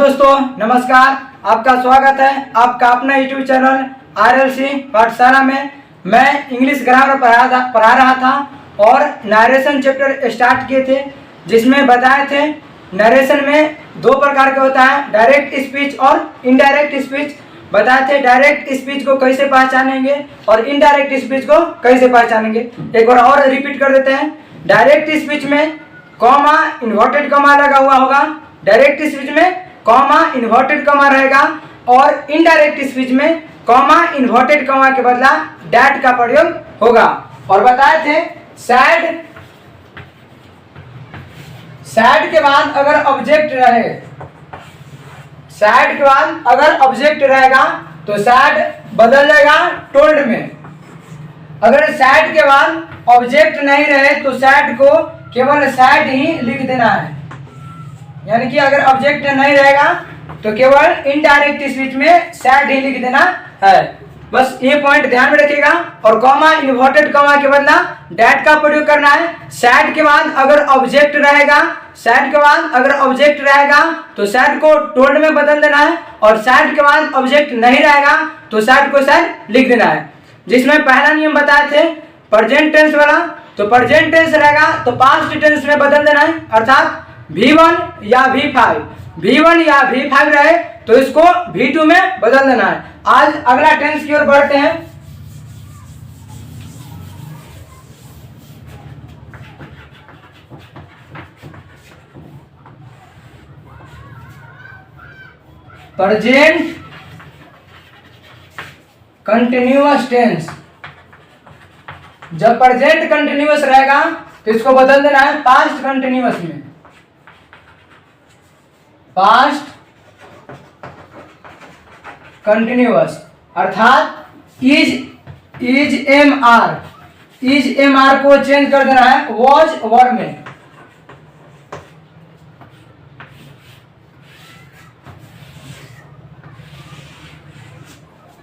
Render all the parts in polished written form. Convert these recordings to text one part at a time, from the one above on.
दोस्तों नमस्कार, आपका स्वागत है आपका अपना यूट्यूब चैनल RLC पाठशाला में। मैं इंग्लिश ग्रामर पढ़ा रहा था और नरेशन चैप्टर स्टार्ट किए थे, जिसमें बताए थे नरेशन में दो प्रकार का होता है, डायरेक्ट स्पीच और इनडायरेक्ट स्पीच। बताए थे डायरेक्ट स्पीच को कैसे पहचानेंगे और इनडायरेक्ट स्पीच को कैसे पहचानेंगे। एक बार और रिपीट कर देते हैं। डायरेक्ट स्पीच में कॉमा इन्वर्टेड कॉमा लगा हुआ होगा, डायरेक्ट स्पीच में कॉमा इन्वर्टेड कॉमा रहेगा, और इनडायरेक्ट स्पीच में कॉमा इन्वर्टेड कॉमा के बदला डैट का प्रयोग होगा। और बताए थे सैड के बाद अगर ऑब्जेक्ट रहे, सैड के बाद अगर ऑब्जेक्ट रहेगा तो सैड बदल जाएगा टोल्ड में। अगर सैड के बाद ऑब्जेक्ट नहीं रहे तो सैड को केवल सैड ही लिख देना है, यानी कि अगर ऑब्जेक्ट नहीं रहेगा तो केवल इनडायरेक्ट स्पीच में सैड ही लिख देना है। बस ये पॉइंट ध्यान में रखिएगा। और कॉमा इन्वर्टेड कॉमा के बदला डैट का प्रयोग करना है। सैड के बाद अगर ऑब्जेक्ट रहेगा, सैड के बाद अगर ऑब्जेक्ट रहेगा तो सैड को टोल्ड में बदल देना है, और सैड के बाद ऑब्जेक्ट नहीं रहेगा तो सैड को सैड लिख देना है। जिसमें पहला नियम बताए थे प्रेजेंट टेंस वाला, तो प्रेजेंट टेंस रहेगा तो पास्ट टेंस में बदल देना है, अर्थात V1 या V5, V1 या V5 रहे तो इसको V2 में बदल देना है। आज अगला टेंस की ओर बढ़ते हैं। Present continuous tense. जब प्रेजेंट कंटिन्यूअस रहेगा तो इसको बदल देना है पास्ट कंटिन्यूअस में। पास्ट कंटिन्यूअस अर्थात इज एम आर को चेंज कर देना है वॉज वर में।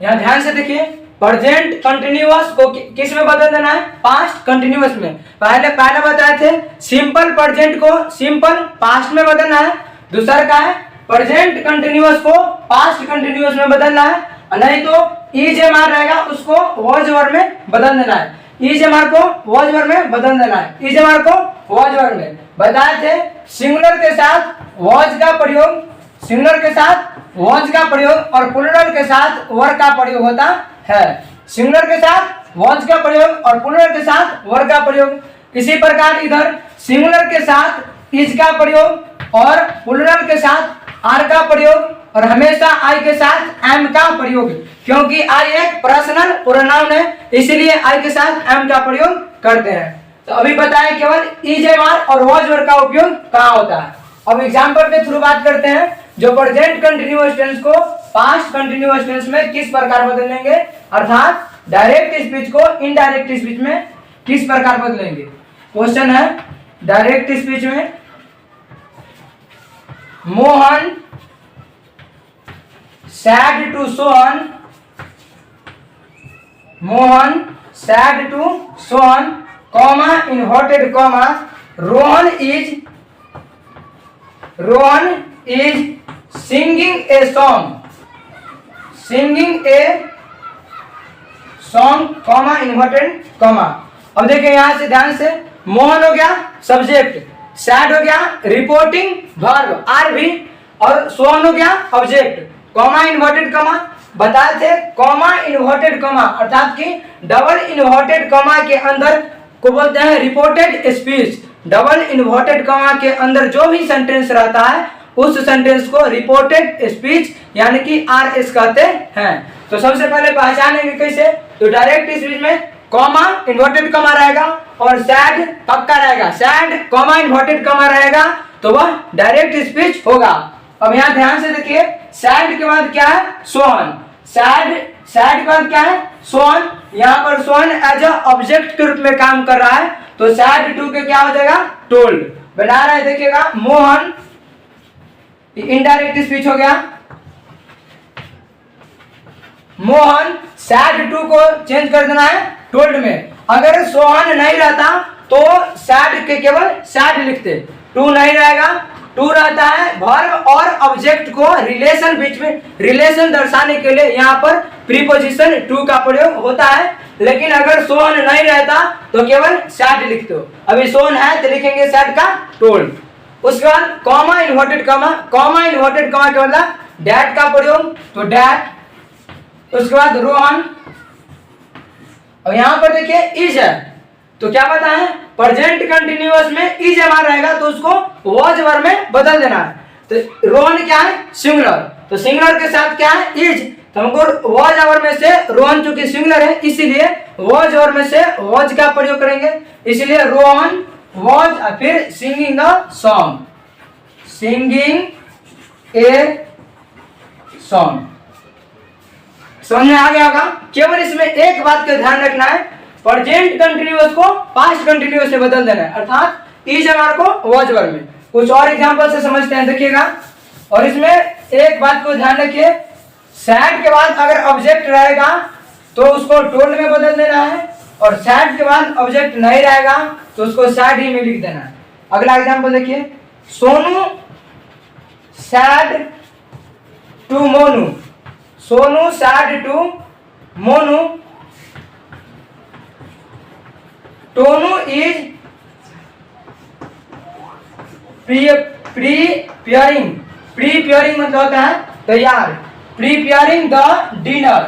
यहां ध्यान से देखिए, प्रेजेंट कंटिन्यूअस को किस में बदल देना है? पास्ट कंटिन्यूअस में। पहले बताए थे सिंपल प्रेजेंट को सिंपल पास्ट में बदलना है। दूसरा का है प्रेजेंट कंटिन्यूअस को पास्ट कंटिन्यूअस में बदलना है, नहीं तो इज एम आर रहेगा उसको वॉज वर में बदल देना है। इज एम आर को वॉज वर में बदल देना है, इज एम आर को वॉज वर में। बताए थे सिंगुलर के साथ वॉज का प्रयोग, सिंगुलर के साथ वॉज का प्रयोग और प्लूरल के साथ वर का प्रयोग होता है। सिंगुलर के साथ वॉज का प्रयोग और प्लूरल के साथ वर का प्रयोग। इसी प्रकार इधर सिंगुलर के साथ इज का प्रयोग और प्लूरल के साथ आर का प्रयोग और हमेशा आई के साथ एम का प्रयोग, क्योंकि आई एक पर्सनल प्रोनाउन है इसलिए आई के साथ एम का प्रयोग करते हैं। तो अभी बताएं केवल इज एम आर और वॉज वर का उपयोग कहाँ होता है। अब एग्जांपल के थ्रू बात करते हैं, जो प्रेजेंट कंटिन्यूअस टेंस को पास्ट कंटिन्यूअस टेंस में किस प्रकार बदलेंगे, अर्थात डायरेक्ट स्पीच को इनडायरेक्ट स्पीच में किस प्रकार बदलेंगे। क्वेश्चन है डायरेक्ट स्पीच में Mohan said to Sohan, Mohan said to Sohan, comma inverted comma, Rohan is singing a song, comma inverted comma. अब देखिए यहां से ध्यान से, मोहन हो गया सब्जेक्ट, सैड हो गया रिपोर्टिंग वर्ब आर भी, और सोहन हो गया ऑब्जेक्ट, कॉमा इन्वर्टेड कॉमा। बताए थे कॉमा इन्वर्टेड कॉमा अर्थात कि डबल इन्वर्टेड कॉमा के अंदर को बोलते हैं reported speech. Double inverted comma के अंदर जो भी सेंटेंस रहता है उस सेंटेंस को रिपोर्टेड स्पीच यानी कि RS कहते हैं। तो सबसे पहले पहचानेंगे कैसे, तो डायरेक्ट स्पीच में कॉमा इन्वर्टेड कॉमा रहेगा और सैड पक्का रहेगा, सैड कॉमा इन्वर्टेड कॉमा रहेगा तो वह डायरेक्ट स्पीच होगा। अब यहाँ ध्यान से देखिए, सैड के बाद क्या है? सोहन। सैड के बाद क्या है? सोहन। यहाँ पर सोहन एज अ ऑब्जेक्ट के रूप में काम कर रहा है, तो सैड टू के क्या हो जाएगा? टोल्ड। बना रहे देखिएगा, मोहन इनडायरेक्ट स्पीच हो गया, मोहन सैड टू को चेंज कर देना है टोल्ड में। अगर सोहन नहीं रहता तो सैड के केवल सैड लिखते, टू नहीं रहेगा टू रहता है वर्ब और ऑब्जेक्ट को रिलेशन बीच में रिलेशन दर्शाने के लिए यहाँ पर प्रीपोजिशन टू का प्रयोग होता है। लेकिन अगर सोन नहीं रहता तो केवल सैड लिख दो। अभी सोन है तो लिखेंगे सैड का टोल्ड। उसके बाद comma inverted comma, comma inverted comma के मतलब डैट का प्रयोग, तो डैट। उसके बाद रोहन, और यहाँ पर देखिए इज है, तो क्या पता है प्रेजेंट कंटिन्यूअस में इज हमारा रहेगा तो उसको वॉज वर्ब में बदल देना है। तो रोहन क्या है सिंगुलर, तो सिंगुलर के साथ क्या है इज, तो हमको वॉज वर्ब में से रोहन चूंकि सिंगुलर है इसीलिए वॉज वर्ब में से वॉज का प्रयोग करेंगे। इसलिए रोहन वॉज, फिर singing the song, singing a song. समझ में आ गया होगा। केवल इसमें एक बात का ध्यान रखना है, प्रेजेंट कंटिन्यूअस को पास्ट कंटिन्यूअस से बदल देना है, अर्थात इज हमारे को वॉज वर्ब में। कुछ और एग्जांपल से समझते हैं, देखिएगा। और इसमें एक बात को ध्यान रखिए, सैड के बाद अगर ऑब्जेक्ट रहेगा तो उसको टोल्ड में बदल देना है, और सैड के बाद ऑब्जेक्ट नहीं रहेगा तो उसको सैड ही में लिख देना है। अगला एग्जांपल देखिए, Sonu said to Monu, Sonu said to Monu, Tonu is preparing, preparing मतलब होता है तैयार, preparing the dinner,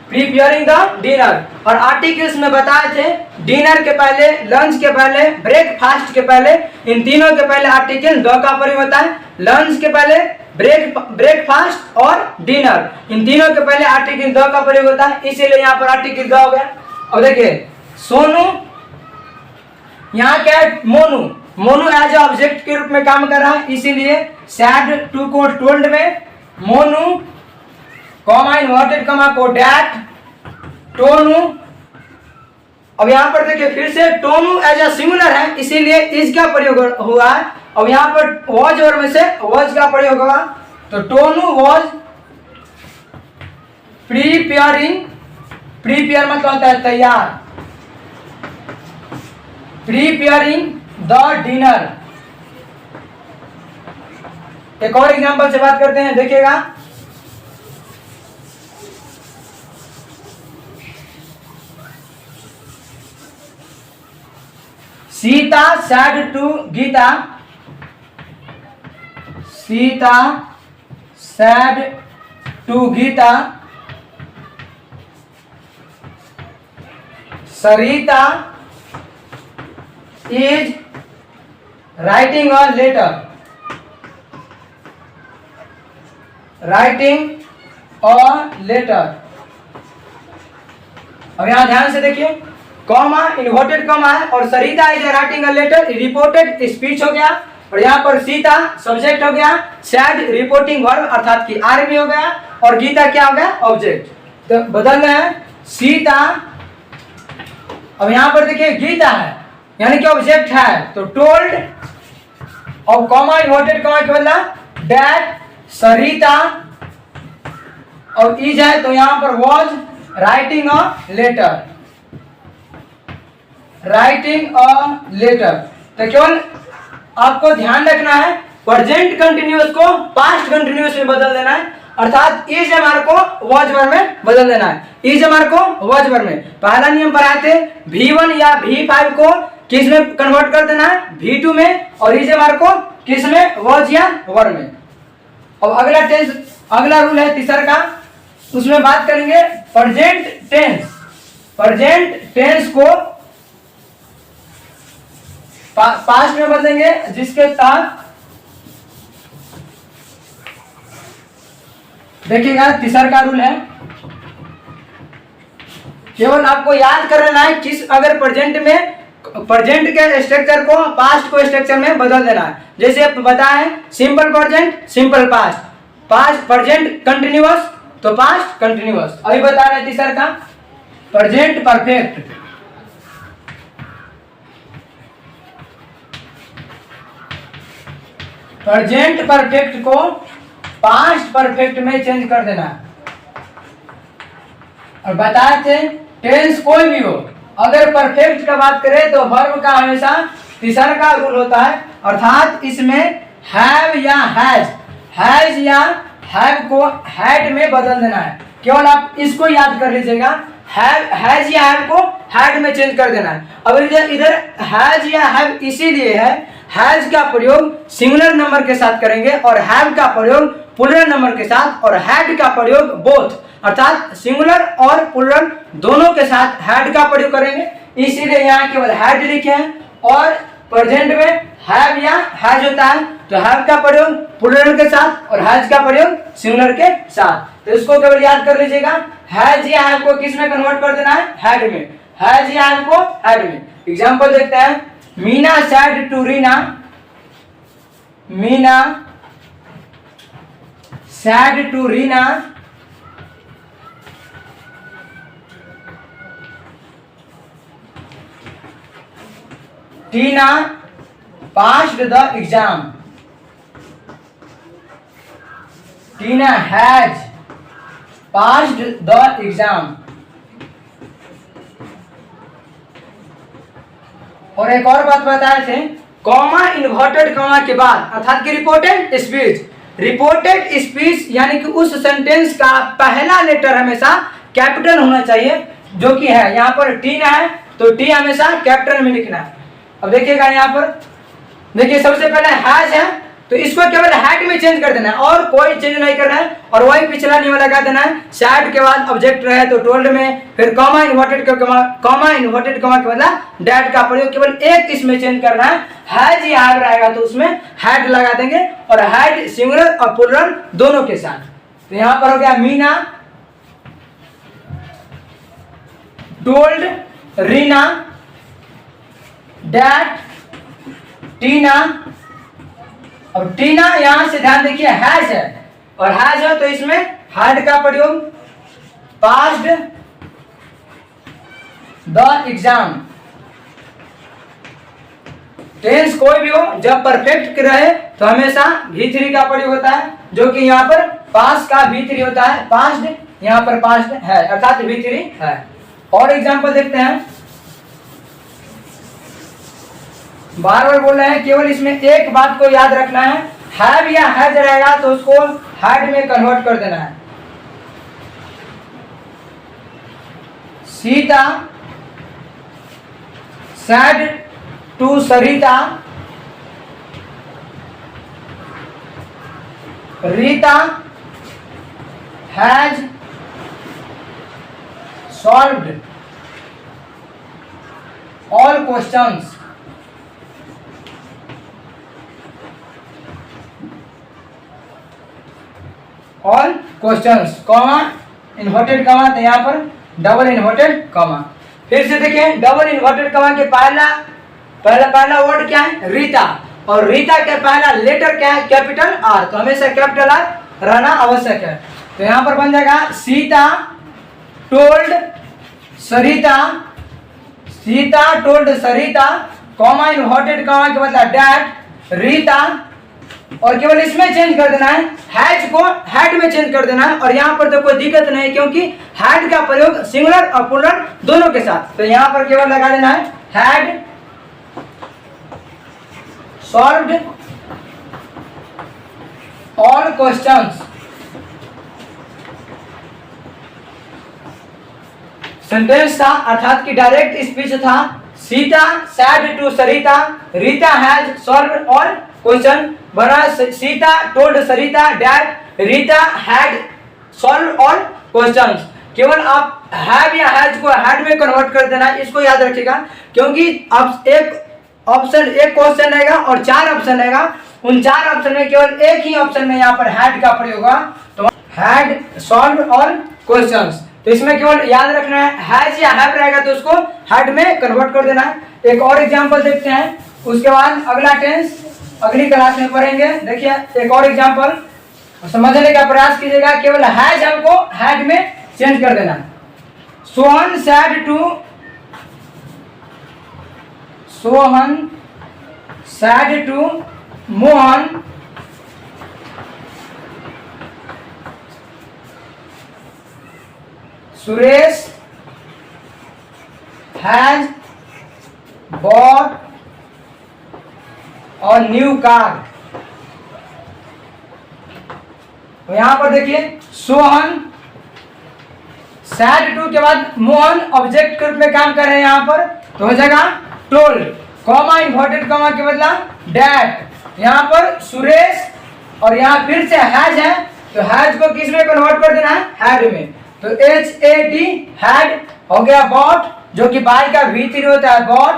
preparing the dinner. और आर्टिकल्स में बताए थे डिनर के पहले, लंच के पहले, ब्रेकफास्ट के पहले, इन तीनों के पहले आर्टिकल द का प्रयोग होता है। लंच के पहले ब्रेकफास्ट और डिनर, इन तीनों के पहले आर्टिकल द का प्रयोग होता है, इसीलिए यहाँ पर आर्टिकल द हो गया। और देखिए सोनू, यहाँ क्या है मोनू, मोनू एज ऑब्जेक्ट के रूप में काम कर रहा है, इसीलिए सैड टू को टोल्ड में, मोनू कॉमा इन्वर्टेड कॉमा को डैट, टोनू। अब यहाँ पर देखिए फिर से टोनू एज अ सिंगुलर है इसीलिए इज का प्रयोग हुआ है। अब यहाँ पर वॉज वर्ब में से वॉज का प्रयोग होगा, तो टोनू वॉज प्रीपेयरिंग, प्रीपेयर मतलब होता है तैयार, प्रीपेयरिंग द डिनर। एक और एग्जांपल से बात करते हैं, देखिएगा। Sita said to Gita, Sita said to Gita, Sarita is writing a letter, writing a letter. अब यहां ध्यान से देखिए, कॉमा इन्वर्टेड कॉमा है और Sarita is writing a letter reported speech हो गया, और यहाँ पर सीता सब्जेक्ट हो गया, सैड रिपोर्टिंग वर्ब अर्थात कि आर्मी हो गया, और गीता क्या हो गया ऑब्जेक्ट। तो बदलना है सीता, अब यहाँ पर देखिए गीता है यानी कि ऑब्जेक्ट है, तो टोल्ड, और कॉमा इन्वर्टेड कॉमा के बदला डैट, सरिता, और इज है तो यहाँ पर was writing a letter, writing a letter. तो केवल आपको ध्यान रखना है प्रेजेंट कंटिन्यूअस को पास्ट कंटिन्यूअस में बदल देना है, अर्थात इज हमारे को वॉज वर्ब में बदल देना है, इज हमारे को वॉज वर्ब में। पहला नियम पढ़ाए थे V1 या V5 को किस में कन्वर्ट कर देना है V2 में, और इज हमारे को किस में वॉज या वर्ब में। अब अगला टेंस, अगला रूल है तीसरा का, उसमें बात करेंगे प्रेजेंट टेंस। प्रेजेंट टेंस को पास्ट में बदलेंगे, जिसके तहत देखिएगा तीसरा का रूल है, केवल आपको याद कर लेना है किस, अगर प्रेजेंट में प्रेजेंट के स्ट्रक्चर को पास्ट को स्ट्रक्चर में बदल देना है। जैसे बताएं simple present, simple past, past present continuous तो पास्ट कंटिन्यूअस। अभी बता रहे हैं तीसरा का प्रेजेंट परफेक्ट, प्रेजेंट परफेक्ट को पास्ट परफेक्ट में चेंज कर देना है। और बताए थे टेंस कोई भी हो, अगर परफेक्ट का बात करें तो वर्ब का हमेशा तीसरा का रूल होता है, अर्थात इसमें हैव या हैज या हैव को हैड में बदल देना है। केवल आप इसको याद कर लीजिएगा, हैज या हैव को हैड में चेंज कर देना है। अब इधर हैज या हैव इसीलिए है, हैज का प्रयोग सिंगुलर नंबर के साथ करेंगे और हैव का प्रयोग प्लूरल नंबर के साथ, और हैड का प्रयोग बोथ अर्थात सिंगुलर और प्लूरल दोनों के साथ हैड का प्रयोग करेंगे, इसीलिए यहाँ केवल हैड लिखे हैं। और प्रेजेंट में हैव या हैज होता है, तो हैव का प्रयोग प्लूरल के साथ और हैज का प्रयोग सिंगुलर के साथ। तो इसको केवल याद कर लीजिएगा, हैज या हैव को किस में कन्वर्ट कर देना है, हैड में। हैज या हैव को हैड में। एग्जांपल देखते हैं, Meena said to Reena, Meena said to Reena, Tina passed the exam, Tina has passed the exam। और एक और बात बताए थे, कॉमा इन्वर्टेड कॉमा के बाद अर्थात कि रिपोर्टेड स्पीच यानी कि उस सेंटेंस का पहला लेटर हमेशा कैपिटल होना चाहिए, जो कि है यहाँ पर टीना है तो टी हमेशा कैपिटल में लिखना है। अब देखिएगा यहाँ पर, देखिए सबसे पहले हैज है तो इसको केवल हैड में चेंज कर देना है और कोई चेंज नहीं करना है, और वही पिछला नियम लगा देना है। सैड के बाद ऑब्जेक्ट रहे तो टोल्ड में, फिर कॉमा इन्वर्टेड कॉमा के बदला डैट का प्रयोग केवल एक इसमें चेंज करना है। हैज या हैव रहेगा तो उसमें हैड लगा देंगे, और हैड सिंगुलर और प्लूरल दोनों के साथ। तो यहाँ पर हो गया मीना टोल्ड रीना डैट टीना। अब टीना यहां से ध्यान देखिए हैज है, और हैज है तो इसमें हैड का प्रयोग, पास्ड द एग्जाम। टेंस कोई भी हो जब परफेक्ट रहे तो हमेशा V3 का प्रयोग होता है, जो कि यहाँ पर पास का V3 होता है, पास्ड यहाँ पर पास्ड है अर्थात V3 है। और एग्जांपल देखते हैं, बार बार बोल रहे हैं, केवल इसमें एक बात को याद रखना है, हैव या हैज रहेगा तो उसको हैड में कन्वर्ट कर देना है। Sita said to Sarita, Rita has solved all questions. All questions comma inverted comma, तो यहाँ पर डबल इन्वर्टेड कॉमा। फिर से देखिए, डबल इन्वर्टेड कॉमा के पहला वर्ड क्या है, रीता, और रीता के पहला लेटर क्या है, कैपिटल आर, तो हमेशा कैपिटल आर रहना आवश्यक है। तो यहाँ पर बन जाएगा सीता टोल्ड सरिता, सीता टोल्ड सरिता, कॉमा इन्वर्टेड कॉमा के मतलब डैट रीता, और केवल इसमें चेंज कर देना है, हैज को हैड में चेंज कर देना है। और यहाँ पर तो कोई दिक्कत नहीं, क्योंकि हैड का प्रयोग सिंगुलर और प्लूरल दोनों के साथ, तो यहाँ पर केवल लगा देना है had solved all questions. Sentence था अर्थात कि डायरेक्ट स्पीच था, Sita said to Sarita, Rita has solved all question, बना Sita told Sarita that Rita had solve all questions. केवल आप हैव या हैज को हैड में कन्वर्ट कर देना, इसको याद रखिएगा, क्योंकि अब एक क्वेश्चन रहेगा और 4 ऑप्शन रहेगा, उन 4 ऑप्शन में केवल एक ही ऑप्शन में यहाँ पर हैड का प्रयोग होगा, तो हैड सॉल्व ऑल क्वेश्चंस। तो इसमें केवल याद रखना है, हैज या हैव रहेगा तो उसको हैड में कन्वर्ट कर देना है। एक और एग्जांपल देखते हैं, उसके बाद अगला टेंस अगली क्लास में पढ़ेंगे। देखिए एक और एग्जांपल समझने का प्रयास कीजिएगा, केवल हैज हमको हैड में चेंज कर देना। Sohan said to Mohan, Suresh has bought or new car. तो यहाँ पर देखिए सोहन, सैड टू के बाद मोहन ऑब्जेक्ट के रूप में काम कर रहे हैं यहाँ पर, तो हो जाएगा टोल्ड, कॉमा इन्वर्टेड कॉमा के बदला डैट। यहाँ पर सुरेश और यहाँ फिर से हैज है, तो हैज को किस में कन्वर्ट कर देना है, हैड में, तो HAD हैड हो गया बॉट, जो कि बाय का V3 होता है, बॉट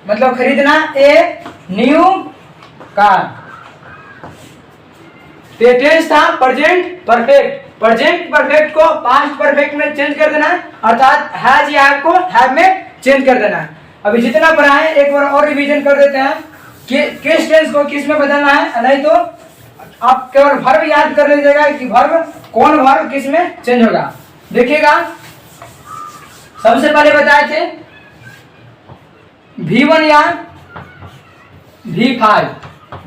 मतलब खरीदना, ए न्यू कार। टेंस था प्रेजेंट परफेक्ट, प्रेजेंट परफेक्ट को पास्ट परफेक्ट में चेंज कर देना है, अर्थात हैज या हैव को हैव में चेंज कर देना है। अभी जितना पढ़ा है एक बार और रिवीजन कर देते हैं कि किस टेंस को किस में बदलना है, नहीं तो आप केवल वर्ब याद कर लीजिएगा कि वर्ब कौन वर्ब किस में चेंज होगा। देखिएगा सबसे पहले बताए थे V1 या V5,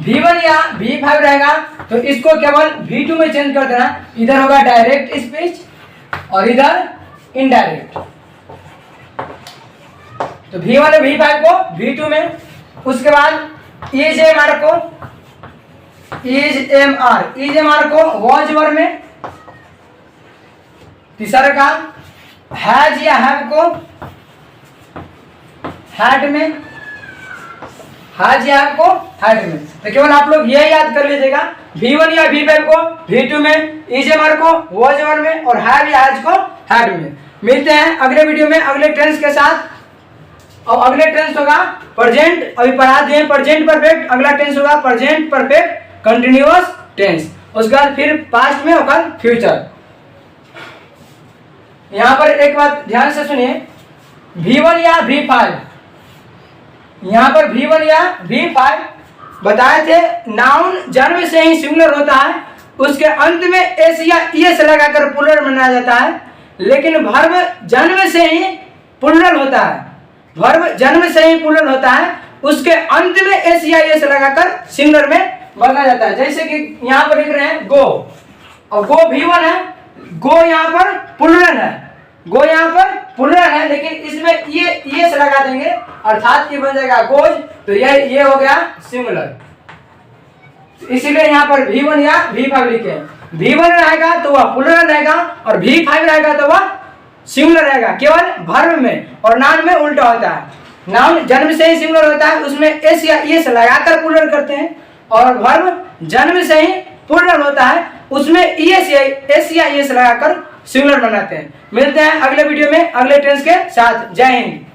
V1 या V5 रहेगा तो इसको केवल V2 में चेंज कर देना, इधर होगा डायरेक्ट स्पीच और इधर इनडायरेक्ट, तो V1 और V5 को V2 में। उसके बाद EJMR को EJMR को वॉज वर्ब में। तीसरा का हैज या हैव को हैड में, हैज या हैव को हैड में। तो केवल आप लोग यह याद कर लीजिएगा V1 या V5 को V2 में, EJMR को वॉज वर्ब में और हैव या हैज को हैड में। मिलते हैं अगले वीडियो में अगले टेंस के साथ, और अगले टेंस होगा प्रेजेंट, अभी पढ़ा दिए प्रेजेंट परफेक्ट, अगला टेंस होगा प्रेजेंट परफेक्ट कंटिन्यूअस टेंस, उसके बाद फिर पास्ट में होगा फ्यूचर। यहां पर एक बात ध्यान से सुनिए, V1 या V5, यहां पर V1 या V5 बताए थे नाउन जन्म से ही सिंगुलर होता है, उसके अंत में एस या ईएस लगाकर प्लूरल बनाया जाता है, लेकिन वर्ब जन्म से ही प्लूरल होता है, वर्ब जन्म से ही प्लूरल होता है, उसके अंत में एस या ईएस लगाकर सिंगुलर में बदला जाता है। जैसे कि यहाँ पर लिख रहे हैं गो, और गो V1 है, गो यहाँ पर प्लूरल है, गो यहाँ पर प्लूरल है, लेकिन इसमें ये से लगा देंगे अर्थात ये बन जाएगा गोज, तो ये हो गया सिंगुलर, इसीलिए यहाँ पर V1 या V5 लिखे। V1 रहेगा तो वह प्लूरल रहेगा और V5 रहेगा तो वह सिंगुलर रहेगा, केवल वर्ब में और नाउन में उल्टा होता है। नाउन जन्म से ही सिंगुलर होता है, उसमें एस या ईएस लगाकर प्लूरल करते हैं, और वर्ब जन्म से ही प्लूरल होता है, उसमें एस या ईएस लगाकर सिंगुलर बनाते हैं। मिलते हैं अगले वीडियो में अगले टेंस के साथ। जय हिंद।